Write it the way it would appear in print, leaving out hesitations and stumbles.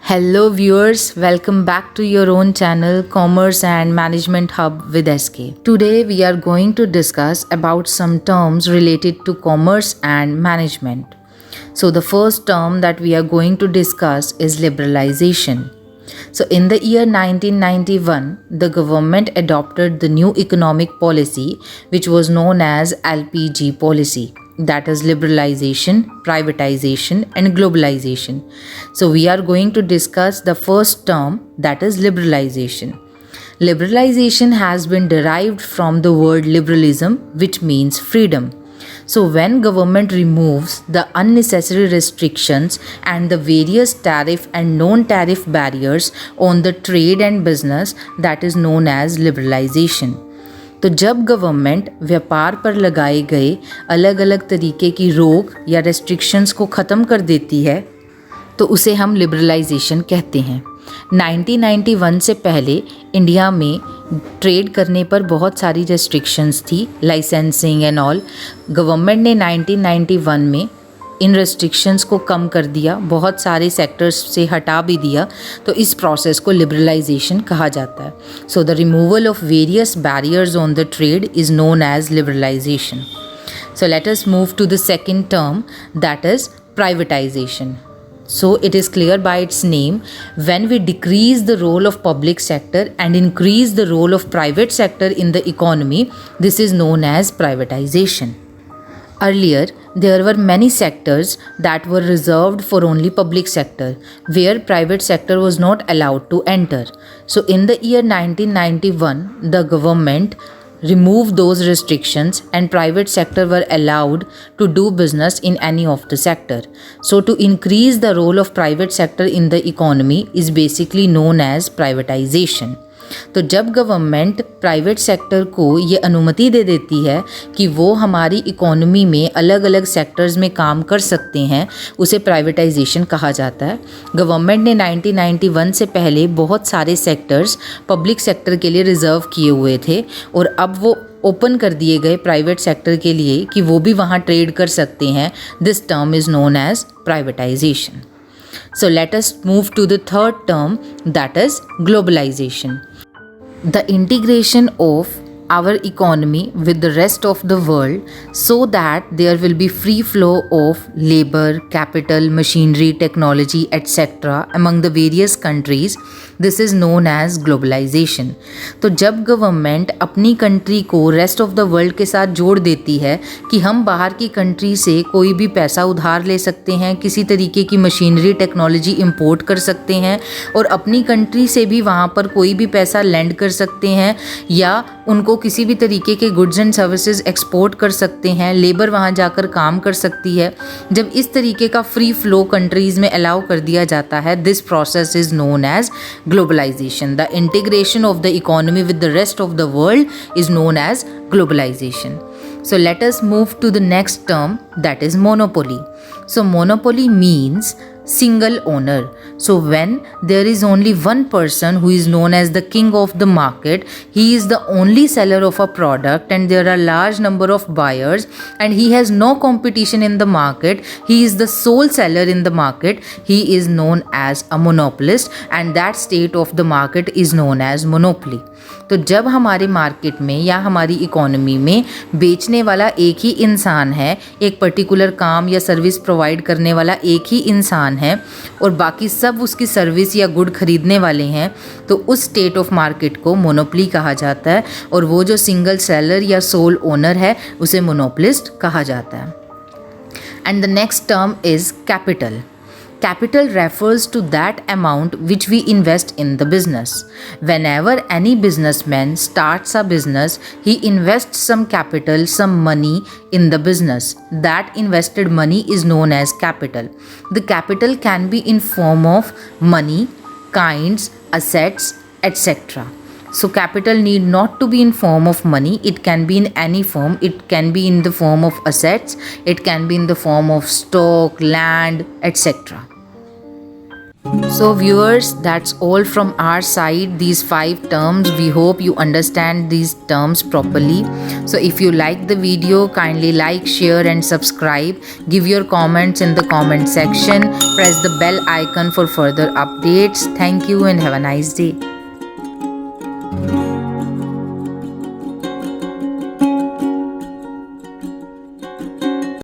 Hello, viewers. Welcome back to your own channel, Commerce and Management Hub with SK. Today, we are going to discuss about some terms related to commerce and management. So, the first term that we are going to discuss is liberalization. So, in the year 1991, the government adopted the new economic policy, which was known as LPG policy. That is liberalization, privatization, and globalization. So, we are going to discuss the first term, that is liberalization. Liberalization has been derived from the word liberalism, which means freedom. So, when government removes the unnecessary restrictions and the various tariff and non-tariff barriers on the trade and business, that is known as liberalization. तो जब government व्यापार पर लगाए गए अलग अलग तरीके की रोक या रेस्ट्रिक्शंस को ख़त्म कर देती है तो उसे हम लिबरलाइजेशन कहते हैं। 1991 से पहले इंडिया में ट्रेड करने पर बहुत सारी रेस्ट्रिक्शंस थी, लाइसेंसिंग एंड ऑल। गवर्नमेंट ने 1991 में इन रेस्ट्रिक्शंस को कम कर दिया, बहुत सारे सेक्टर्स से हटा भी दिया, तो इस प्रोसेस को लिबरलाइजेशन कहा जाता है। So the removal of various barriers on the trade is known as liberalisation. So let us move to the second term, that is privatisation. So it is clear by its name, when we decrease the role of public sector and increase the role of private sector in the economy, this is known as privatization. Earlier, there were many sectors that were reserved for only public sector, where private sector was not allowed to enter. So in the year 1991, the government removed those restrictions and private sector were allowed to do business in any of the sector. So to increase the role of private sector in the economy is basically known as privatization. तो जब government private sector को ये अनुमति दे देती है कि वो हमारी इकोनॉमी में अलग अलग सेक्टर्स में काम कर सकते हैं, उसे प्राइवेटाइजेशन कहा जाता है। गवर्नमेंट ने 1991 से पहले बहुत सारे सेक्टर्स पब्लिक सेक्टर के लिए रिजर्व किए हुए थे और अब वो ओपन कर दिए गए प्राइवेट सेक्टर के लिए कि वो भी वहाँ ट्रेड कर सकते हैं। This term is known as privatisation. So let us move to the third term, that is globalization. The integration of our economy with the rest of the world so that there will be free flow of labor, capital, machinery, technology, etc. among the various countries. This is known as globalization. तो जब government अपनी country को rest of the world के साथ जोड़ देती है कि हम बाहर की कंट्री से कोई भी पैसा उधार ले सकते हैं, किसी तरीके की मशीनरी टेक्नोलॉजी इंपोर्ट कर सकते हैं और अपनी कंट्री से भी वहाँ पर कोई भी पैसा लेंड कर सकते हैं या उनको किसी भी तरीके के गुड्स एंड सर्विसेज एक्सपोर्ट कर सकते हैं, लेबर वहाँ जाकर काम कर सकती है। जब इस तरीके का फ्री फ्लो कंट्रीज़ में अलाउ कर दिया जाता है, this process is known as globalization. The integration of the economy with the rest of the world is known as globalization. So let us move to the next term, that is monopoly. So monopoly means single owner. So when there is only one person who is known as the king of the market, he is the only seller of a product and there are large number of buyers and he has no competition in the market, he is the sole seller in the market, he is known as a monopolist and that state of the market is known as monopoly. तो जब हमारे market में या हमारी economy में बेचने वाला एक ही इंसान है, एक पर्टिकुलर काम या सर्विस प्रोवाइड करने वाला एक ही इंसान है और बाकी सब उसकी सर्विस या गुड खरीदने वाले हैं, तो उस स्टेट ऑफ मार्केट को मोनोपोली कहा जाता है और वो जो सिंगल सेलर या सोल ओनर है उसे मोनोपोलिस्ट कहा जाता है. And the next term is capital. Capital refers to that amount which we invest in the business. Whenever any businessman starts a business, he invests some capital, some money in the business. That invested money is known as capital. The capital can be in form of money, kinds, assets, etc. So capital need not to be in form of money, it can be in any form, it can be in the form of assets, it can be in the form of stock, land, etc. So, viewers, that's all from our side. These 5 terms. We hope you understand these terms properly. So, if you like the video, kindly like, share, and subscribe. Give your comments in the comment section. Press the bell icon for further updates. Thank you and have a nice day.